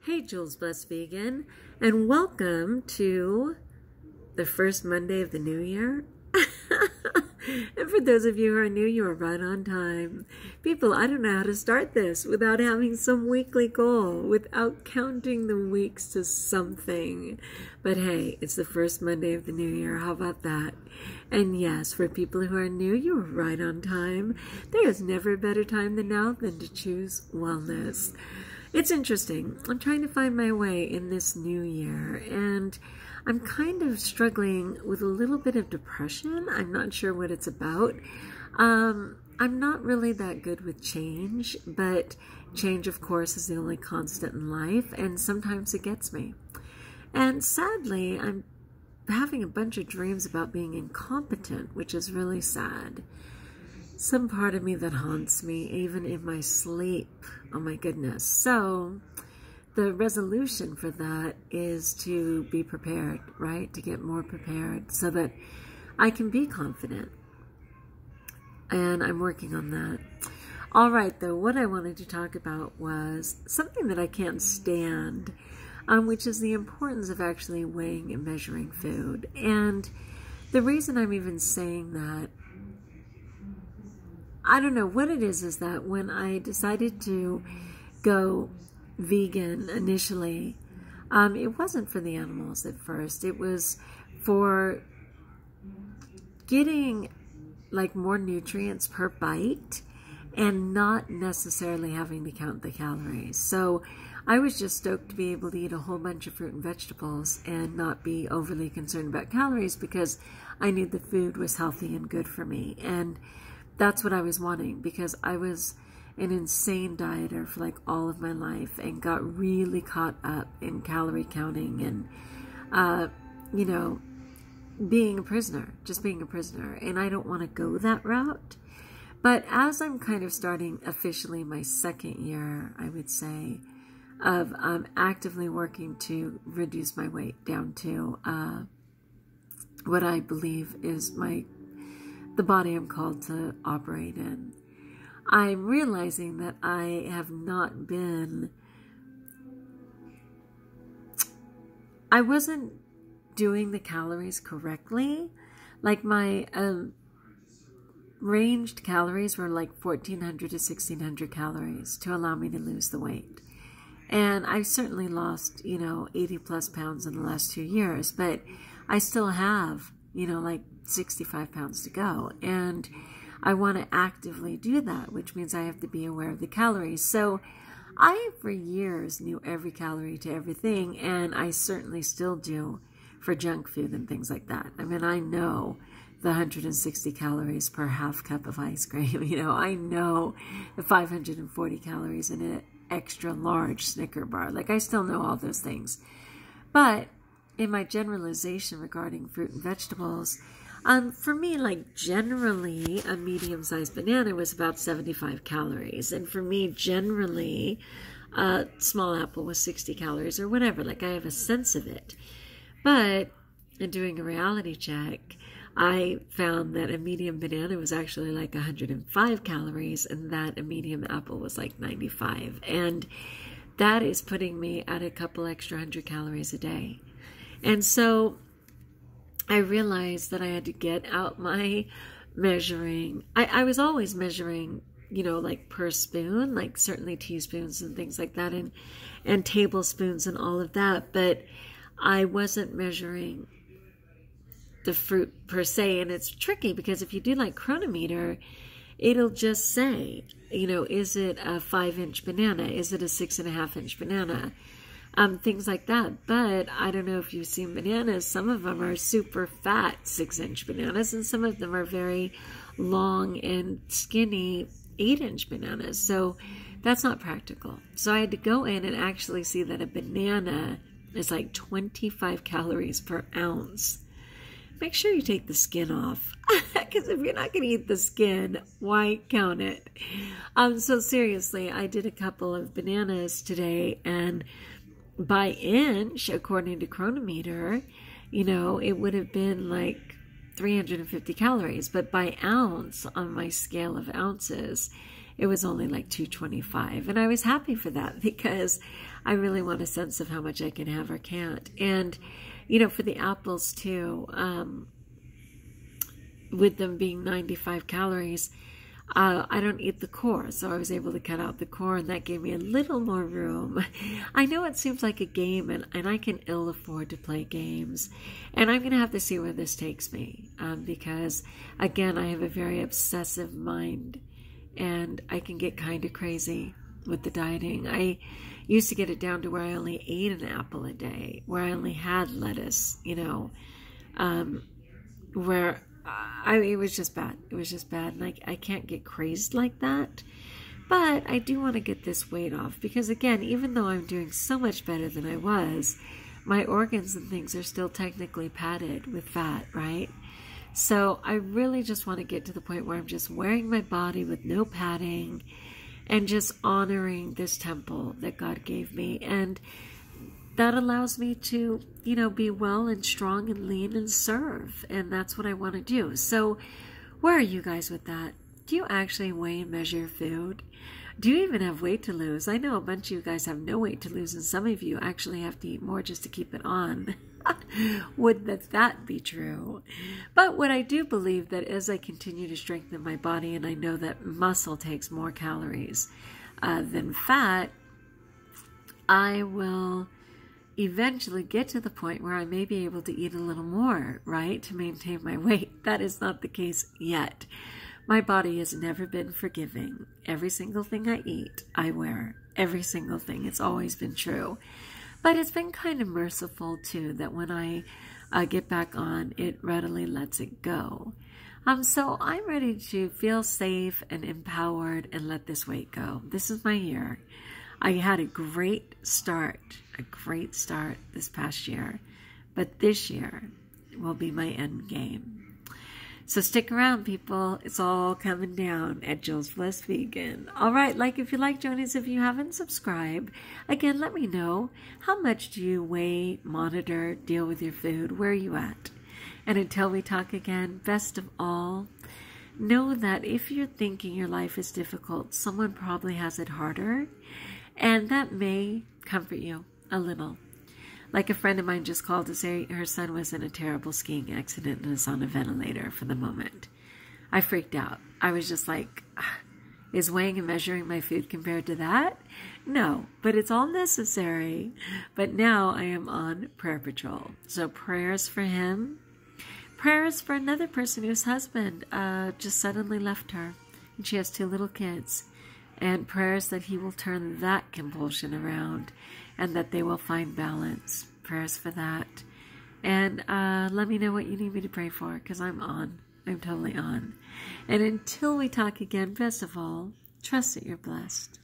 Hey, Jules Blessed Vegan, and welcome to the first Monday of the new year. And for those of you who are new, you are right on time. People, I don't know how to start this without having some weekly goal, without counting the weeks to something. But hey, it's the first Monday of the new year. How about that? And yes, for people who are new, you are right on time. There is never a better time than now than to choose wellness. It's interesting. I'm trying to find my way in this new year, and I'm kind of struggling with a little bit of depression. I'm not sure what it's about. I'm not really that good with change, but change, of course, is the only constant in life, and sometimes it gets me. And sadly, I'm having a bunch of dreams about being incompetent, which is really sad. Some part of me that haunts me, even in my sleep. Oh my goodness. So the resolution for that is to be prepared, right? To get more prepared so that I can be confident. And I'm working on that. All right, though, what I wanted to talk about was something that I can't stand, which is the importance of actually weighing and measuring food. And the reason I'm even saying that, I don't know what it is that when I decided to go vegan initially, it wasn't for the animals at first. It was for getting like more nutrients per bite and not necessarily having to count the calories. So I was just stoked to be able to eat a whole bunch of fruit and vegetables and not be overly concerned about calories because I knew the food was healthy and good for me. And that's what I was wanting, because I was an insane dieter for like all of my life and got really caught up in calorie counting and, you know, being a prisoner, just being a prisoner. And I don't want to go that route. But as I'm kind of starting officially my second year, I would say, of actively working to reduce my weight down to what I believe is the body I'm called to operate in, I'm realizing that I have not been, I wasn't doing the calories correctly. Like my ranged calories were like 1,400 to 1,600 calories to allow me to lose the weight. And I've certainly lost, 80 plus pounds in the last 2 years, but I still have, like 65 pounds to go. And I want to actively do that, which means I have to be aware of the calories. So I, for years, knew every calorie to everything, and I certainly still do for junk food and things like that. I mean, I know the 160 calories per half cup of ice cream. I know the 540 calories in an extra large Snicker bar. Like, I still know all those things. But in my generalization regarding fruit and vegetables, for me, like generally, a medium-sized banana was about 75 calories. And for me, generally, a small apple was 60 calories or whatever. Like, I have a sense of it. But in doing a reality check, I found that a medium banana was actually like 105 calories and that a medium apple was like 95. And that is putting me at a couple extra 100 calories a day. And so I realized that I had to get out my measuring. I was always measuring, like per spoon, like certainly teaspoons and things like that, and tablespoons and all of that. But I wasn't measuring the fruit per se. And it's tricky because if you do like chronometer, it'll just say, is it a 5-inch banana? Is it a 6.5-inch banana? Things like that. But I don't know if you've seen bananas. Some of them are super fat 6-inch bananas, and some of them are very long and skinny 8-inch bananas. So that's not practical. So I had to go in and actually see that a banana is like 25 calories per ounce. Make sure you take the skin off, because if you're not going to eat the skin, why count it? So seriously, I did a couple of bananas today, and by inch, according to chronometer, it would have been like 350 calories. But by ounce, on my scale of ounces, it was only like $2.25. And I was happy for that because I really want a sense of how much I can have or can't. And, you know, for the apples too, with them being 95 calories, I don't eat the core, so I was able to cut out the core, and that gave me a little more room. I know it seems like a game, and I can ill afford to play games, and I'm going to have to see where this takes me, because, again, I have a very obsessive mind, and I can get kind of crazy with the dieting. I used to get it down to where I only ate an apple a day, where I only had lettuce, you know, where it was just bad. It was just bad. And I can't get crazed like that. But I do want to get this weight off because, again, even though I'm doing so much better than I was, my organs and things are still technically padded with fat, right? So I really just want to get to the point where I'm just wearing my body with no padding and just honoring this temple that God gave me. And that allows me to, you know, be well and strong and lean and serve. And that's what I want to do. So where are you guys with that? Do you actually weigh and measure food? Do you even have weight to lose? I know a bunch of you guys have no weight to lose, and some of you actually have to eat more just to keep it on. Would that be true? But what I do believe that as I continue to strengthen my body, and I know that muscle takes more calories than fat, I will eventually get to the point where I may be able to eat a little more, right, to maintain my weight. That is not the case yet. My body has never been forgiving. Every single thing I eat, I wear. Every single thing. It's always been true. But it's been kind of merciful, too, that when I get back on, it readily lets it go. So I'm ready to feel safe and empowered and let this weight go. This is my year. I had a great start this past year, but this year will be my end game. So stick around, people. It's all coming down at JulesBlessedVegan. All right, if you like, join us if you haven't subscribed. Again, let me know, how much do you weigh, monitor, deal with your food? Where are you at? And until we talk again, best of all, know that if you're thinking your life is difficult, someone probably has it harder, and that may comfort you a little. Like a friend of mine just called to say her son was in a terrible skiing accident and is on a ventilator for the moment. I freaked out. I was just like, is weighing and measuring my food compared to that? No, but it's all necessary. But now I am on prayer patrol. So prayers for him. Prayers for another person whose husband just suddenly left her. And she has 2 little kids. And prayers that he will turn that compulsion around and that they will find balance. Prayers for that. And let me know what you need me to pray for, because I'm on. I'm totally on. And until we talk again, best of all, trust that you're blessed.